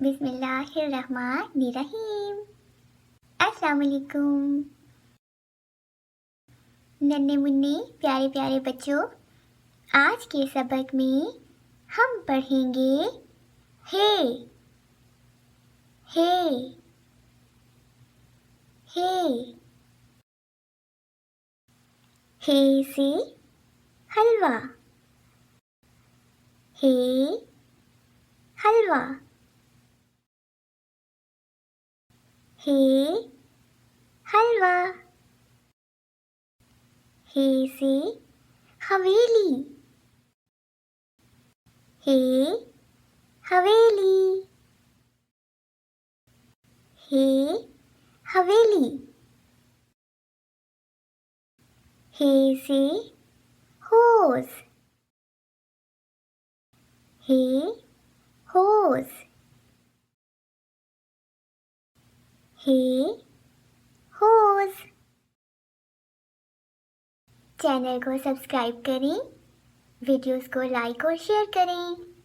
बिस्मिल्लाहिर्रहमानिर्रहीम। अस्सलाम वालेकुम। नन्हे मुन्ने प्यारे प्यारे बच्चों, आज के सबक में हम पढ़ेंगे हे। हे हे हे से हलवा। हे हलवा। हे हलवा। हे से हवेली। हे हवेली। हे हवेली। हे से होस। हे होस। हे होस। चैनल को सब्सक्राइब करें, वीडियोस को लाइक और शेयर करें।